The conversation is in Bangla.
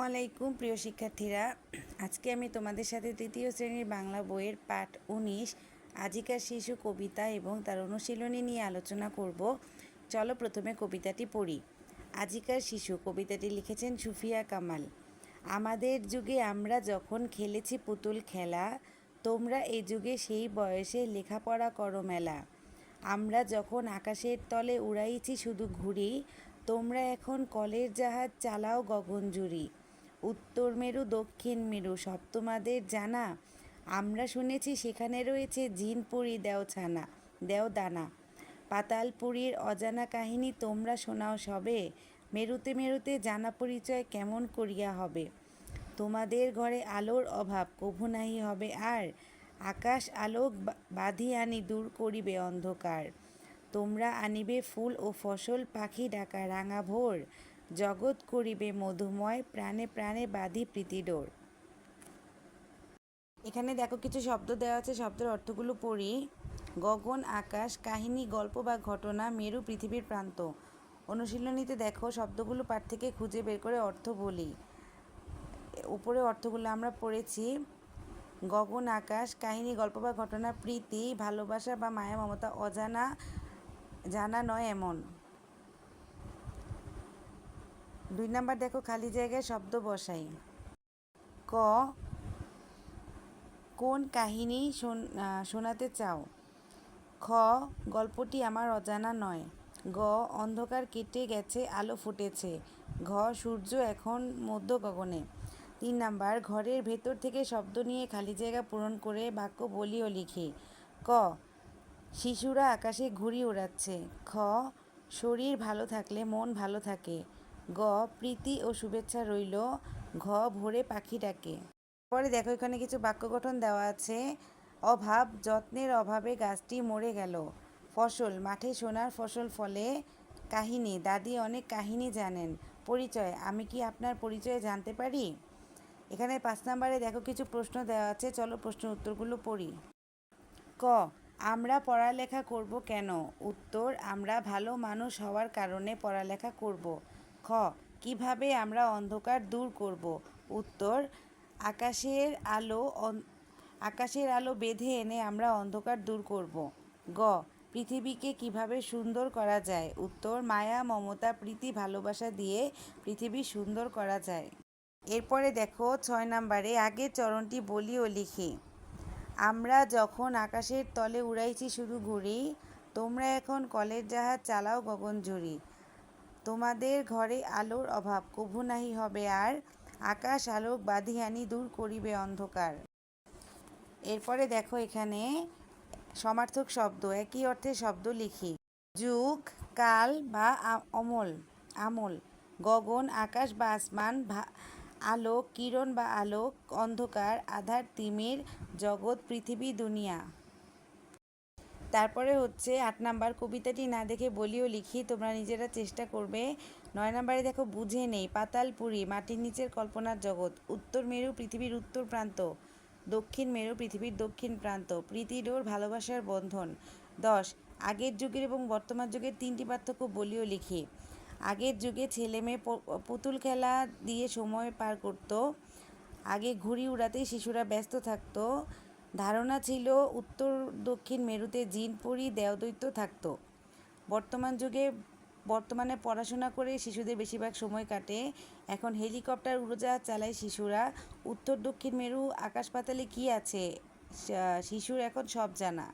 আলাইকুম প্রিয় শিক্ষার্থীরা, আজকে আমি তোমাদের সাথে তৃতীয় শ্রেণীর বাংলা বইয়ের পাঠ 19 আজিকার শিশু কবিতা এবং তার অনুশীলনী নিয়ে আলোচনা করব। চলো প্রথমে কবিতাটি পড়ি। আজিকার শিশু কবিতাটি লিখেছেন সুফিয়া কামাল। আমাদের যুগে আমরা যখন খেলেছি পুতুল খেলা, তোমরা এ যুগে সেই বয়সে লেখাপড়া করো মেলা। আমরা যখন আকাশের তলে উড়াইছি শুধু ঘুড়ি, তোমরা এখন কলের জাহাজ চালাও গগনজুড়ি। উত্তর মেরু দক্ষিণ মেরু সব তোমাদের জানা, আমরা শুনেছি সেখানে রয়েছে জিনপুরি দেও দানা। পাতালপুরীর অজানা কাহিনী তোমরা শোনাও সবে, মেরুতে মেরুতে জানা পরিচয় কেমন করিয়া হবে। তোমাদের ঘরে আলোর অভাব কভু নাহি হবে আর, আকাশ আলোক বাঁধি আনি দূর করিবে অন্ধকার। তোমরা আনিবে ফুল ও ফসল পাখি ডাকা রাঙা ভোর, জগৎ করিবে মধুময় প্রাণে প্রাণে বাঁধি প্রীতিডোর। এখানে দেখো কিছু শব্দ দেওয়া আছে, শব্দের অর্থগুলো পড়ি। গগন আকাশ, কাহিনী গল্প বা ঘটনা, মেরু পৃথিবীর প্রান্ত। অনুশীলনীতে দেখো শব্দগুলো পাঠ থেকে খুঁজে বের করে অর্থ বলি। উপরে অর্থগুলো আমরা পড়েছি। গগন আকাশ, কাহিনী গল্প বা ঘটনা, প্রীতি ভালোবাসা বা মায়া মমতা, অজানা জানা নয় এমন। 2 নাম্বার দেখো খালি জায়গায় শব্দ বসাই। ক, কোন কাহিনী শোনাতে চাও। খ, গল্পটি আমার অজানা নয়। গ, অন্ধকার কেটে গেছে আলো ফুটেছে। ঘ, সূর্য এখন মধ্য গগনে। 3 নাম্বার ঘরের ভেতর থেকে শব্দ নিয়ে খালি জায়গা পূরণ করে বাক্য বলি ও লিখি। ক, শিশুরা আকাশে ঘুড়ি ওড়াচ্ছে। খ, শরীর ভালো থাকলে মন ভালো থাকে। গ, প্রীতি ও শুভেচ্ছা রইল। ঘ, ভোরে পাখি ডাকে। পরে দেখো এখানে কিছু বাক্য গঠন দেওয়া আছে। অভাব, যত্নের অভাবে গাছটি মরে গেল। ফসল, মাঠে সোনার ফসল ফলে। কাহিনী, দাদি অনেক কাহিনী জানেন। পরিচয়, আমি কি আপনার পরিচয় জানতে পারি। এখানে 5 নাম্বারে দেখো কিছু প্রশ্ন দেওয়া আছে, চলো প্রশ্নের উত্তরগুলো পড়ি। ক, আমরা পড়ালেখা করব কেন। উত্তর, আমরা ভালো মানুষ হওয়ার কারণে পড়ালেখা করব। খ, কিভাবে আমরা অন্ধকার দূর করব। উত্তর, আকাশের আলো বেঁধে এনে আমরা অন্ধকার দূর করব। গ, পৃথিবীকে কিভাবে সুন্দর করা যায়। উত্তর, মায়া মমতা প্রীতি ভালোবাসা দিয়ে পৃথিবী সুন্দর করা যায়। এরপরে দেখো 6 নাম্বারে আগের চরণটি বলি ও লিখি। আমরা যখন আকাশের তলে উড়াইছি শুধু ঘুড়ি, তোমরা এখন কলের জাহাজ চালাও গগনজুড়ি। তোমাদের ঘরে আলোর অভাব কভু নাহি হবে আর, আকাশ আলোক বাঁধি আনি দূর করিবে অন্ধকার। এরপরে দেখো এখানে সমার্থক শব্দ, একই অর্থের শব্দ লিখি। যুগ, কাল বা আমল। গগন, আকাশ বা আসমান। আলোক, কিরণ বা আলোক। অন্ধকার, আধার তিমির। জগৎ, পৃথিবী দুনিয়া। তারপরে হচ্ছে 8 নাম্বার কবিতাটি না দেখে বলিও লিখি, তোমরা নিজেরা চেষ্টা করবে। 9 নাম্বারে দেখো বুঝে নেই। পাতালপুরী, মাটির নিচের কল্পনার জগৎ। উত্তর মেরু পৃথিবীর উত্তর প্রান্ত। দক্ষিণ মেরু পৃথিবীর দক্ষিণ প্রান্ত। প্রীতিডোর ভালোবাসার বন্ধন। 10, আগের যুগের এবং বর্তমান যুগের 3টি পার্থক্য বলিও লিখি। আগের যুগে ছেলে মেয়ে পুতুল খেলা দিয়ে সময় পার করত। আগে ঘুড়ি উড়াতেই শিশুরা ব্যস্ত থাকতো। ধারণা ছিল উত্তর দক্ষিণ মেরুতে জিনপুরি দেবদৈত্য থাকত। বর্তমানে পড়াশোনা করে শিশুদের বেশিরভাগ সময় কাটে। এখন হেলিকপ্টার উড়োজাহাজ চালায় শিশুরা। উত্তর দক্ষিণ মেরু আকাশ পাতালে কী আছে, শিশুর এখন সব জানা।